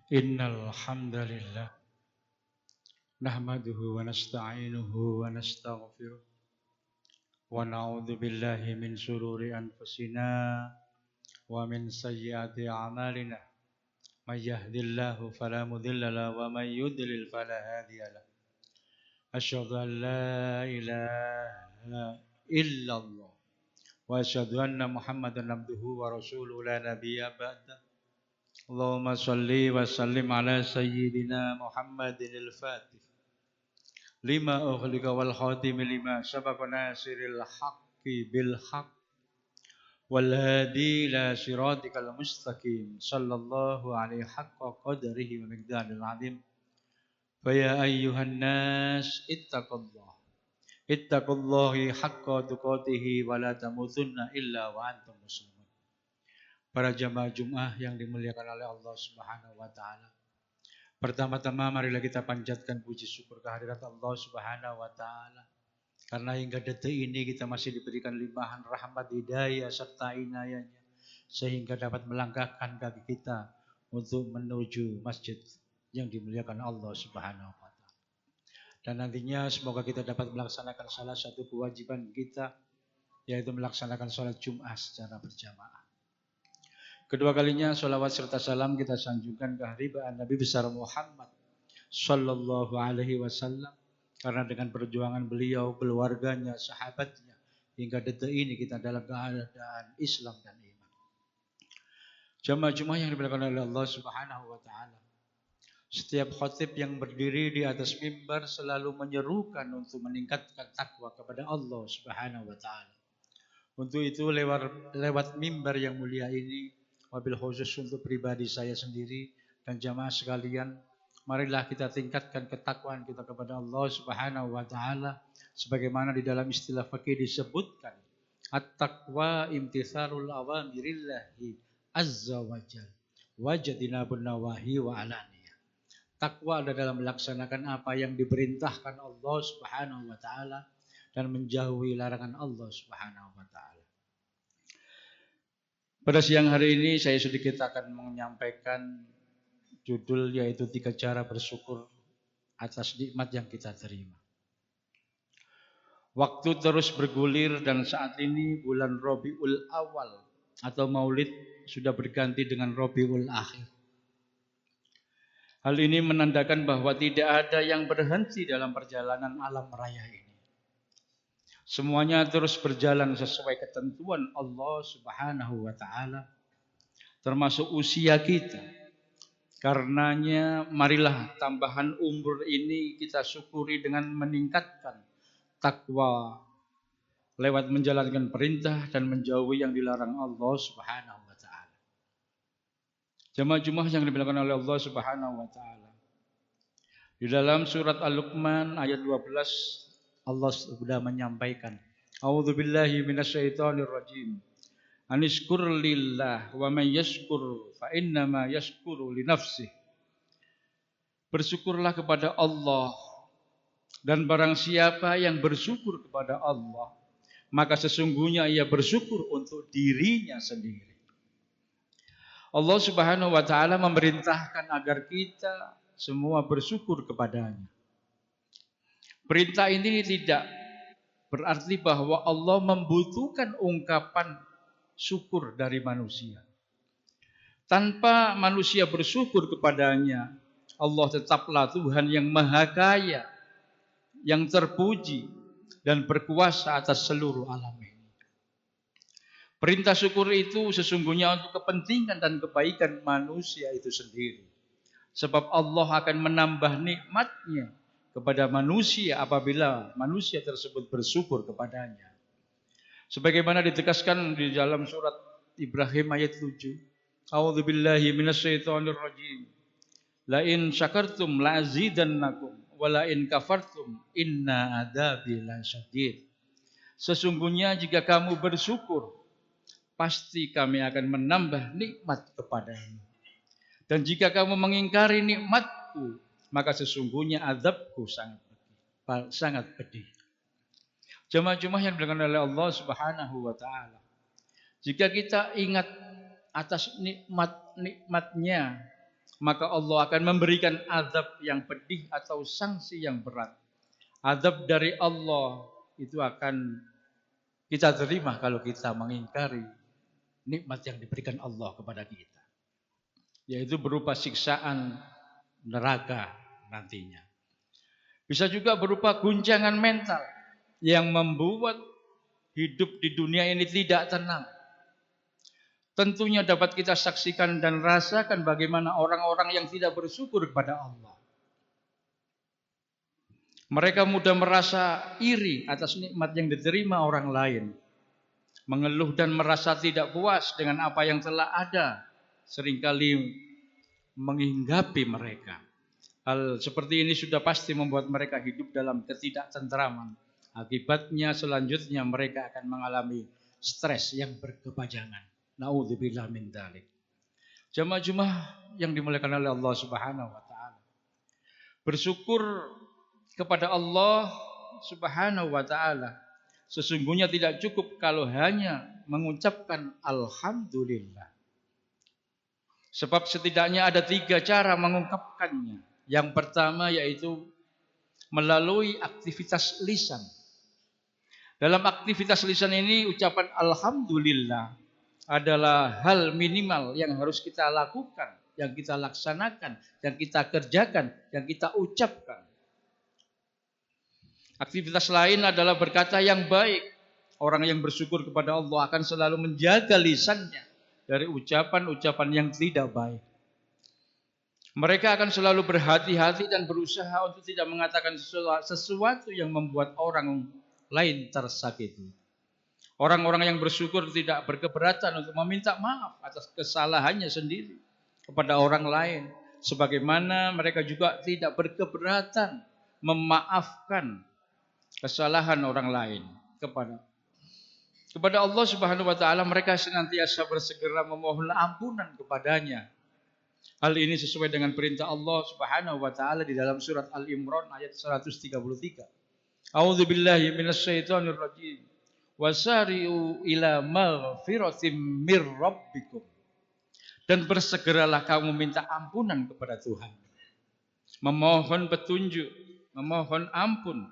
Innal hamdalillah nahmaduhu wa nasta'inuhu wa nastaghfiruh wa na'udzu billahi min shururi anfusina wa min sayyiati a'malina may yahdihillahu fala mudilla lahu wa may yudlil fala hadiya lahu asyhadu an la ilaha illallah wa asyhadu anna muhammadan abduhu wa rasuluhu la nabiyya ba'da Allahumma shalli wa sallim ala sayyidina Muhammadin al-Fatih lima ughliqa wal khatimi lima sabaqa nasiril haqqi bil haqq wal hadi ila siratikal mustaqim sallallahu alaihi haqqa qadrihi wa miqdaril azim fa ya ayyuhan nas ittaqullahi haqqa tuqatih wa la tamutunna illa wa antum muslimun. Para jamaah Jumat yang dimuliakan oleh Allah Subhanahu wa taala. Pertama-tama marilah kita panjatkan puji syukur kehadirat Allah Subhanahu wa taala. Karena hingga detik ini kita masih diberikan limpahan rahmat hidayah serta inayahnya sehingga dapat melangkahkan kaki kita untuk menuju masjid yang dimuliakan Allah Subhanahu wa taala. Dan nantinya semoga kita dapat melaksanakan salah satu kewajiban kita yaitu melaksanakan sholat Jumat secara berjamaah. Kedua kalinya sholawat serta salam kita sanjungkan ke haribaan Nabi besar Muhammad sallallahu alaihi wasallam karena dengan perjuangan beliau, keluarganya, sahabatnya hingga detik ini kita dalam keadaan Islam dan iman. Jamaah Jumat yang dimuliakan oleh Allah Subhanahu wa taala. Setiap khatib yang berdiri di atas mimbar selalu menyerukan untuk meningkatkan takwa kepada Allah Subhanahu wa taala. Untuk itu lewat mimbar yang mulia ini wabil khusus untuk pribadi saya sendiri dan jamaah sekalian, marilah kita tingkatkan ketakwaan kita kepada Allah Subhanahu wa taala sebagaimana di dalam istilah fikih disebutkan at-taqwa imtitsalul awamirillahi azza wajalla wajtinabun nawahi wa alaniyah. Takwa adalah dalam melaksanakan apa yang diperintahkan Allah Subhanahu wa taala dan menjauhi larangan Allah Subhanahu wa taala. Pada siang hari ini saya sedikit akan menyampaikan judul yaitu 3 cara bersyukur atas nikmat yang kita terima. Waktu terus bergulir dan saat ini bulan Rabiul Awal atau Maulid sudah berganti dengan Rabiul Akhir. Hal ini menandakan bahwa tidak ada yang berhenti dalam perjalanan alam raya ini. Semuanya terus berjalan sesuai ketentuan Allah Subhanahu wa taala termasuk usia kita. Karenanya marilah tambahan umur ini kita syukuri dengan meningkatkan takwa lewat menjalankan perintah dan menjauhi yang dilarang Allah Subhanahu wa taala. Jamaah Jumat yang dimuliakan oleh Allah Subhanahu wa taala. Di dalam surat Al-Luqman ayat 12 Allah sudah menyampaikan, A'udzubillahi minasyaitonirrajim. Anishkur lillah wa man yashkur fa innama yashkuru li nafsih. Bersyukurlah kepada Allah dan barang siapa yang bersyukur kepada Allah, maka sesungguhnya ia bersyukur untuk dirinya sendiri. Allah Subhanahu wa taala memerintahkan agar kita semua bersyukur kepadanya. Perintah ini tidak berarti bahwa Allah membutuhkan ungkapan syukur dari manusia. Tanpa manusia bersyukur kepadanya, Allah tetaplah Tuhan yang maha kaya, yang terpuji dan berkuasa atas seluruh alam ini. Perintah syukur itu sesungguhnya untuk kepentingan dan kebaikan manusia itu sendiri. Sebab Allah akan menambah nikmatnya kepada manusia apabila manusia tersebut bersyukur kepadanya. Sebagaimana ditegaskan di dalam surat Ibrahim ayat 7. A'udzubillahi minasyaitonirrajim. La in syakartum la'azidannakum wa la in kafartum inna adzabi lasyadid. Sesungguhnya jika kamu bersyukur, pasti kami akan menambah nikmat kepadamu. Dan jika kamu mengingkari nikmatku, maka sesungguhnya azabku sangat pedih. Jemaah-jemaah yang dimuliakan oleh Allah Subhanahu wa taala. Jika kita ingat atas nikmat-nikmatnya maka Allah akan memberikan azab yang pedih atau sanksi yang berat. Azab dari Allah itu akan kita terima kalau kita mengingkari nikmat yang diberikan Allah kepada kita, yaitu berupa siksaan neraka nantinya. Bisa juga berupa guncangan mental yang membuat hidup di dunia ini tidak tenang. Tentunya dapat kita saksikan dan rasakan bagaimana orang-orang yang tidak bersyukur kepada Allah. Mereka mudah merasa iri atas nikmat yang diterima orang lain. Mengeluh dan merasa tidak puas dengan apa yang telah ada. Seringkali menghinggapi mereka. Hal seperti ini sudah pasti membuat mereka hidup dalam ketidaktentraman. Akibatnya selanjutnya mereka akan mengalami stres yang berkepanjangan. Na'udzubillah min dzalik. Jamaah-jamaah yang dimuliakan oleh Allah Subhanahu wa taala. Bersyukur kepada Allah Subhanahu wa taala sesungguhnya tidak cukup kalau hanya mengucapkan alhamdulillah. Sebab setidaknya ada 3 cara mengungkapkannya. Yang pertama yaitu melalui aktivitas lisan. Dalam aktivitas lisan ini ucapan alhamdulillah adalah hal minimal yang harus kita lakukan, yang kita laksanakan, yang kita kerjakan, yang kita ucapkan. Aktivitas lain adalah berkata yang baik. Orang yang bersyukur kepada Allah akan selalu menjaga lisannya dari ucapan-ucapan yang tidak baik. Mereka akan selalu berhati-hati dan berusaha untuk tidak mengatakan sesuatu yang membuat orang lain tersakiti. Orang-orang yang bersyukur tidak berkeberatan untuk meminta maaf atas kesalahannya sendiri kepada orang lain. Sebagaimana mereka juga tidak berkeberatan memaafkan kesalahan orang lain kepada Allah Subhanahu wa taala. Mereka senantiasa bersegera memohon ampunan kepadanya. Hal ini sesuai dengan perintah Allah Subhanahu wa taala di dalam surat Al-Imran ayat 133. A'udzubillahi minasyaitonir rajim. Wasari'u ila maghfiratim mir rabbikum. Dan bersegeralah kamu minta ampunan kepada Tuhan. Memohon petunjuk, memohon ampun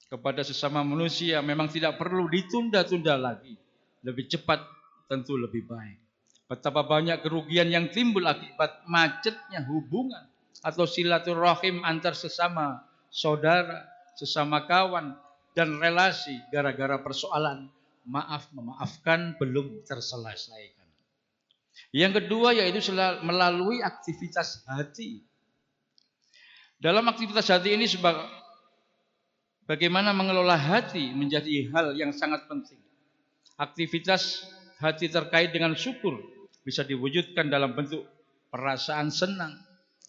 kepada sesama manusia memang tidak perlu ditunda-tunda lagi. Lebih cepat tentu lebih baik. Betapa banyak kerugian yang timbul akibat macetnya hubungan atau silaturahim antar sesama saudara, sesama kawan, dan relasi gara-gara persoalan memaafkan belum terselesaikan. Yang kedua yaitu melalui aktivitas hati. Dalam aktivitas hati ini bagaimana mengelola hati menjadi hal yang sangat penting. Aktivitas hati terkait dengan syukur bisa diwujudkan dalam bentuk perasaan senang,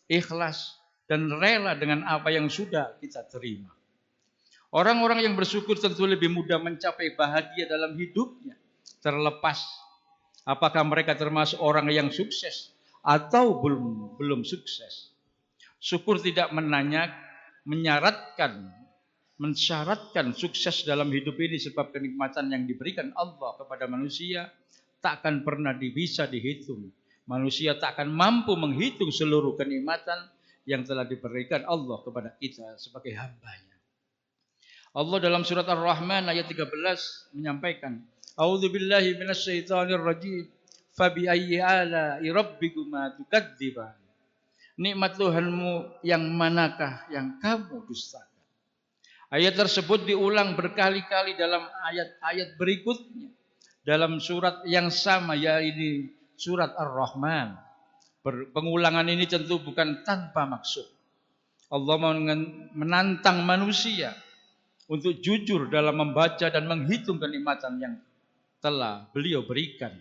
ikhlas, dan rela dengan apa yang sudah kita terima. Orang-orang yang bersyukur tentu lebih mudah mencapai bahagia dalam hidupnya, terlepas apakah mereka termasuk orang yang sukses atau belum sukses. Syukur tidak mensyaratkan sukses dalam hidup ini, sebab kenikmatan yang diberikan Allah kepada manusia tak akan pernah bisa dihitung. Manusia tak akan mampu menghitung seluruh kenikmatan yang telah diberikan Allah kepada kita sebagai hamba-Nya. Allah dalam surat Ar-Rahman ayat 13 menyampaikan, A'udzubillahi minasyaitonir rajim. Fabi ayyi ala'i rabbikuma tukadziban. Nikmat Tuhanmu yang manakah yang kamu dustakan? Ayat tersebut diulang berkali-kali dalam ayat-ayat berikutnya. Dalam surat yang sama, yaitu surat Ar-Rahman. Pengulangan ini tentu bukan tanpa maksud. Allah menantang manusia untuk jujur dalam membaca dan menghitung kenikmatan yang telah beliau berikan.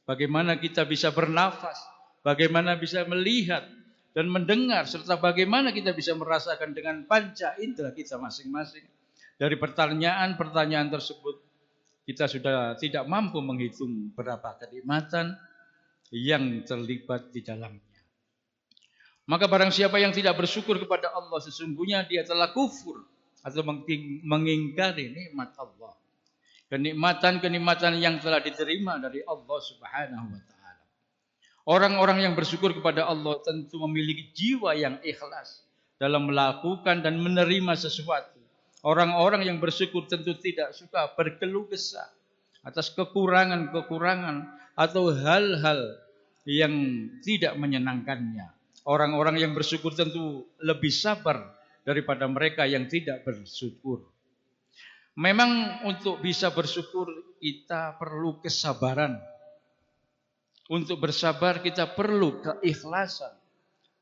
Bagaimana kita bisa bernafas, bagaimana bisa melihat dan mendengar, serta bagaimana kita bisa merasakan dengan panca indera kita masing-masing. Dari pertanyaan-pertanyaan tersebut, kita sudah tidak mampu menghitung berapa kenikmatan yang terlibat di dalamnya. Maka barang siapa yang tidak bersyukur kepada Allah, sesungguhnya dia telah kufur atau mengingkari nikmat Allah. Kenikmatan-kenikmatan yang telah diterima dari Allah Subhanahu wa taala. Orang-orang yang bersyukur kepada Allah tentu memiliki jiwa yang ikhlas dalam melakukan dan menerima sesuatu. Orang-orang yang bersyukur tentu tidak suka berkeluh kesah atas kekurangan-kekurangan atau hal-hal yang tidak menyenangkannya. Orang-orang yang bersyukur tentu lebih sabar daripada mereka yang tidak bersyukur. Memang untuk bisa bersyukur kita perlu kesabaran. Untuk bersabar kita perlu keikhlasan.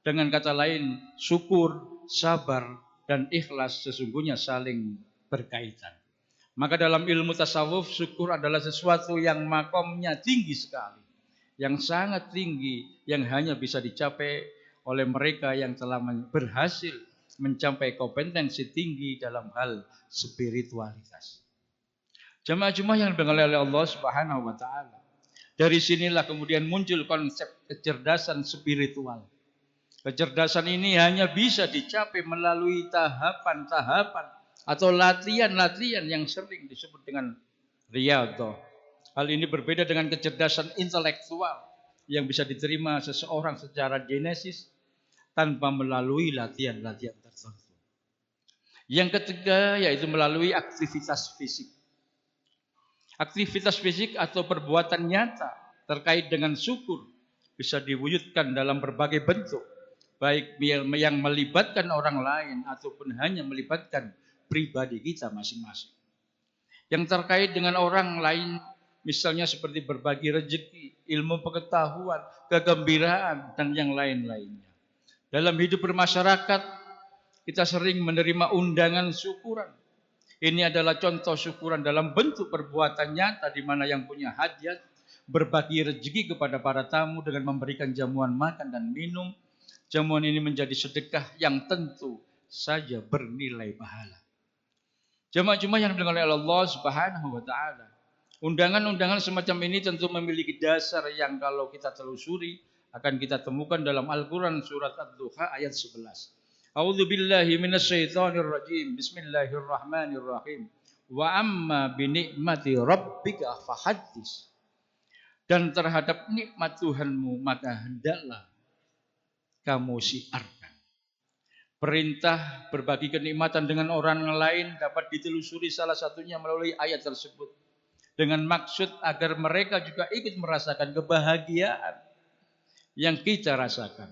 Dengan kata lain, syukur, sabar, dan ikhlas sesungguhnya saling berkaitan. Maka dalam ilmu tasawuf, syukur adalah sesuatu yang makomnya tinggi sekali. Yang sangat tinggi, yang hanya bisa dicapai oleh mereka yang telah berhasil mencapai kompetensi tinggi dalam hal spiritualitas. Jamaah-jamaah yang dimuliakan oleh Allah Subhanahu wa taala. Dari sinilah kemudian muncul konsep kecerdasan spiritual. Kecerdasan ini hanya bisa dicapai melalui tahapan-tahapan atau latihan-latihan yang sering disebut dengan riyadhah. Hal ini berbeda dengan kecerdasan intelektual yang bisa diterima seseorang secara genesis tanpa melalui latihan-latihan tertentu. Yang ketiga yaitu melalui aktivitas fisik. Aktivitas fisik atau perbuatan nyata terkait dengan syukur bisa diwujudkan dalam berbagai bentuk, baik yang melibatkan orang lain ataupun hanya melibatkan pribadi kita masing-masing. Yang terkait dengan orang lain, misalnya seperti berbagi rezeki, ilmu pengetahuan, kegembiraan, dan yang lain-lainnya. Dalam hidup bermasyarakat, kita sering menerima undangan syukuran. Ini adalah contoh syukuran dalam bentuk perbuatan nyata di mana yang punya hajat berbagi rezeki kepada para tamu dengan memberikan jamuan makan dan minum. Jamuan ini menjadi sedekah yang tentu saja bernilai pahala. Jemaah-jemaah yang dimuliakan oleh Allah Subhanahu wa taala. Undangan-undangan semacam ini tentu memiliki dasar yang kalau kita telusuri akan kita temukan dalam Al-Qur'an surat Ad-Duha ayat 11. A'udzu billahi minasyaitonir rajim. Bismillahirrahmanirrahim. Wa amma bi ni'mati rabbika fahaddits. Dan terhadap nikmat Tuhanmu maka hendaklah kamu siarkan. Perintah berbagi kenikmatan dengan orang lain dapat ditelusuri salah satunya melalui ayat tersebut. Dengan maksud agar mereka juga ikut merasakan kebahagiaan yang kita rasakan.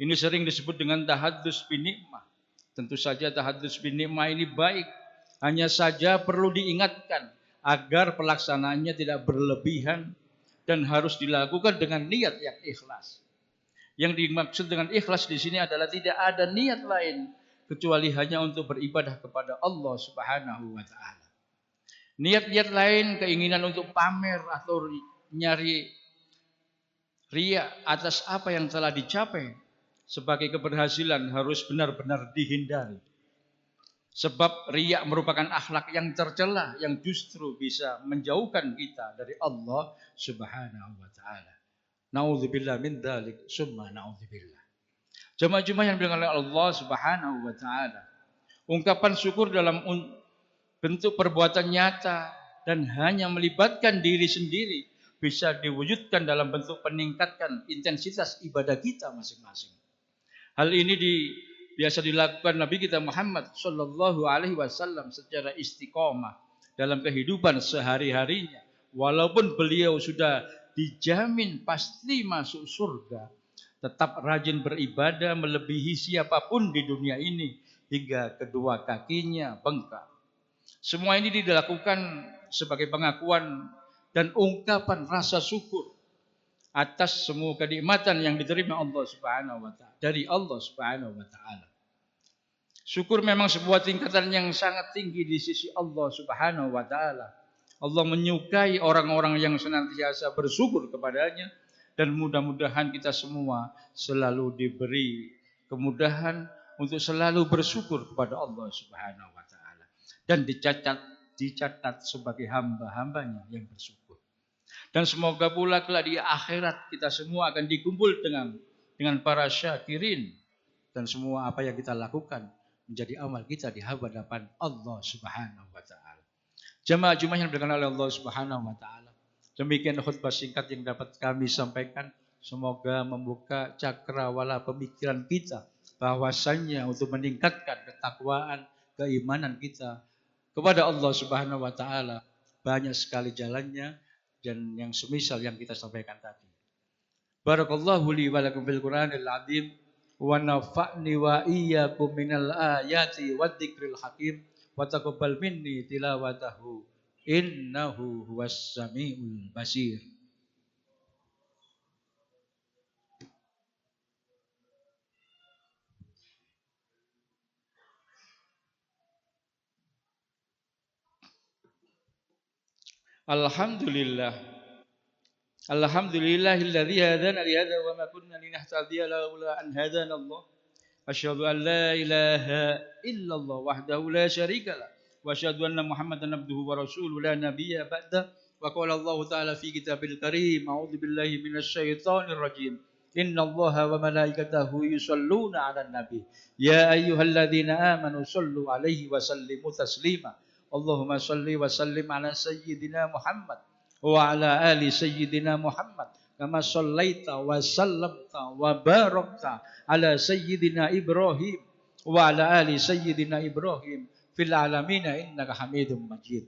Ini sering disebut dengan tahaddus bin nikmah. Tentu saja tahaddus bin nikmah ini baik. Hanya saja perlu diingatkan agar pelaksanaannya tidak berlebihan dan harus dilakukan dengan niat yang ikhlas. Yang dimaksud dengan ikhlas di sini adalah tidak ada niat lain kecuali hanya untuk beribadah kepada Allah Subhanahu wa taala. Niat-niat lain, keinginan untuk pamer atau nyari riya atas apa yang telah dicapai sebagai keberhasilan harus benar-benar dihindari. Sebab riya merupakan akhlak yang tercela yang justru bisa menjauhkan kita dari Allah Subhanahu wa taala. Nauzubillah min dzalik, summa nauzubillah. Jemaah-jemaah yang dimuliakan oleh Allah Subhanahu wa taala. Ungkapan syukur dalam bentuk perbuatan nyata dan hanya melibatkan diri sendiri bisa diwujudkan dalam bentuk peningkatkan intensitas ibadah kita masing-masing. Hal ini biasa dilakukan Nabi kita Muhammad Sallallahu Alaihi Wasallam secara istiqomah dalam kehidupan sehari-harinya. Walaupun beliau sudah dijamin pasti masuk surga, tetap rajin beribadah melebihi siapapun di dunia ini hingga kedua kakinya bengkak. Semua ini dilakukan sebagai pengakuan dan ungkapan rasa syukur atas semua kenikmatan yang diterima Allah Subhanahu wa taala dari Allah Subhanahu wa taala. Syukur memang sebuah tingkatan yang sangat tinggi di sisi Allah Subhanahu wa taala. Allah menyukai orang-orang yang senantiasa bersyukur kepadanya dan mudah-mudahan kita semua selalu diberi kemudahan untuk selalu bersyukur kepada Allah Subhanahu wa taala dan dicatat sebagai hamba-hambanya yang bersyukur. Dan semoga pula kelak di akhirat kita semua akan dikumpul dengan para syakirin dan semua apa yang kita lakukan menjadi amal kita di hadapan Allah Subhanahu wa taala. Jemaah-jemaah yang dimuliakan oleh Allah Subhanahu wa taala. Demikian khutbah singkat yang dapat kami sampaikan. Semoga membuka cakrawala pemikiran kita bahwasannya untuk meningkatkan ketakwaan, keimanan kita kepada Allah Subhanahu wa taala. Banyak sekali jalannya dan yang semisal yang kita sampaikan tadi. Barakallahu li wa lakum fil Qur'anil azim wa nafa'ni wa iyyakum minal ayati wadh-dhikril hakim wa taqabbal minni tilawatahu innahu huwas samiul basir. Alhamdulillah. Alhamdulillahilladzi hadana li hadza wa ma kunna linahtadiya laula an hadana Allah. Asyhadu an la ilaha illallah wahdahu la syarikalah wa asyhadu anna Muhammadan abduhu wa rasuluhu la nabiyya ba'da. Wa qala Allah ta'ala fi kitabil karim, a'udzu billahi minasy syaithanir rajim. Innallaha wa malaikatahu yusholluna 'alan nabi. Ya ayyuhalladzina amanu shallu 'alaihi wa sallimu taslima. Allahumma shalli wa sallim ala sayyidina Muhammad wa ala ali sayyidina Muhammad kama shallaita wa sallamta wa barakta ala sayyidina Ibrahim wa ala ali sayyidina Ibrahim fil alamin innaka Hamidum Majid.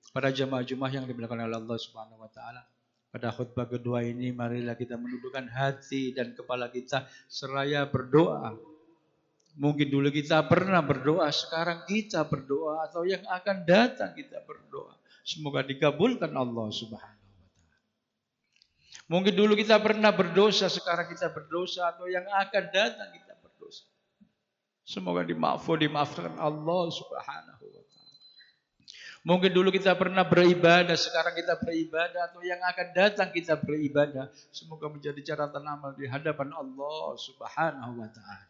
Para jemaah-jemaah yang dimuliakan oleh Allah Subhanahu wa taala, pada khutbah kedua ini marilah kita menundukkan hati dan kepala kita seraya berdoa. Mungkin dulu kita pernah berdoa, sekarang kita berdoa, atau yang akan datang kita berdoa. Semoga dikabulkan Allah Subhanahu wa taala. Mungkin dulu kita pernah berdosa, sekarang kita berdosa, atau yang akan datang kita berdosa. Semoga dimaafkan Allah Subhanahu wa taala. Mungkin dulu kita pernah beribadah, sekarang kita beribadah, atau yang akan datang kita beribadah. Semoga menjadi catatan amal di hadapan Allah Subhanahu wa taala.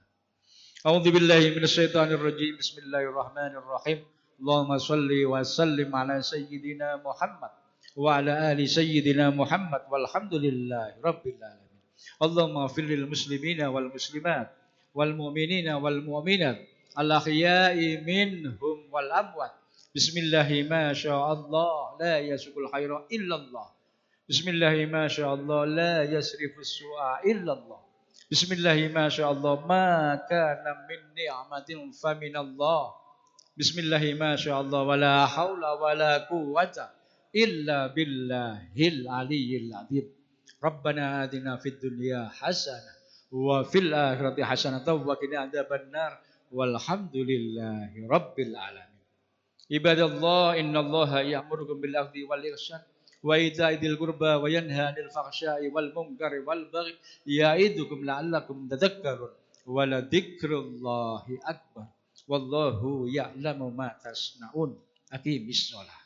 A'udzu billahi minasyaitonir rajim. Bismillahirrahmanirrahim. Allahumma shalli wa sallim ala sayyidina Muhammad wa ala ali sayyidina Muhammad walhamdulillahi rabbil alamin. Allahumma ighfir lil muslimina wal muslimat wal mu'minina wal mu'minat al ahya'i minhum wal amwat. Bismillahi ma sya'allah la yasqul khaira illallah. Bismillahi ma sya'allah la yasrifus su'a illallah. Bismillahi ma sya'allah ma kana min ni'matin fa minallah. Bismillahi ma sya'allah wa la haula wa la quwwata illa billahil aliyyil azim. Rabbana atina fid dunya hasanah wa fil akhirati hasanah wa qina adzabannar walhamdulillahi rabbil alamin. Ibadallah innallaha ya'murukum bil 'adli wal ihsan wa ita'idil qurba wa yanha 'anil fahsya'i wal munkari wal baghi ya'idukum la'allakum tadhakkarun wa la dzikrullahi akbar wallahu ya'lamu ma tasna'un. Aqimis shalah.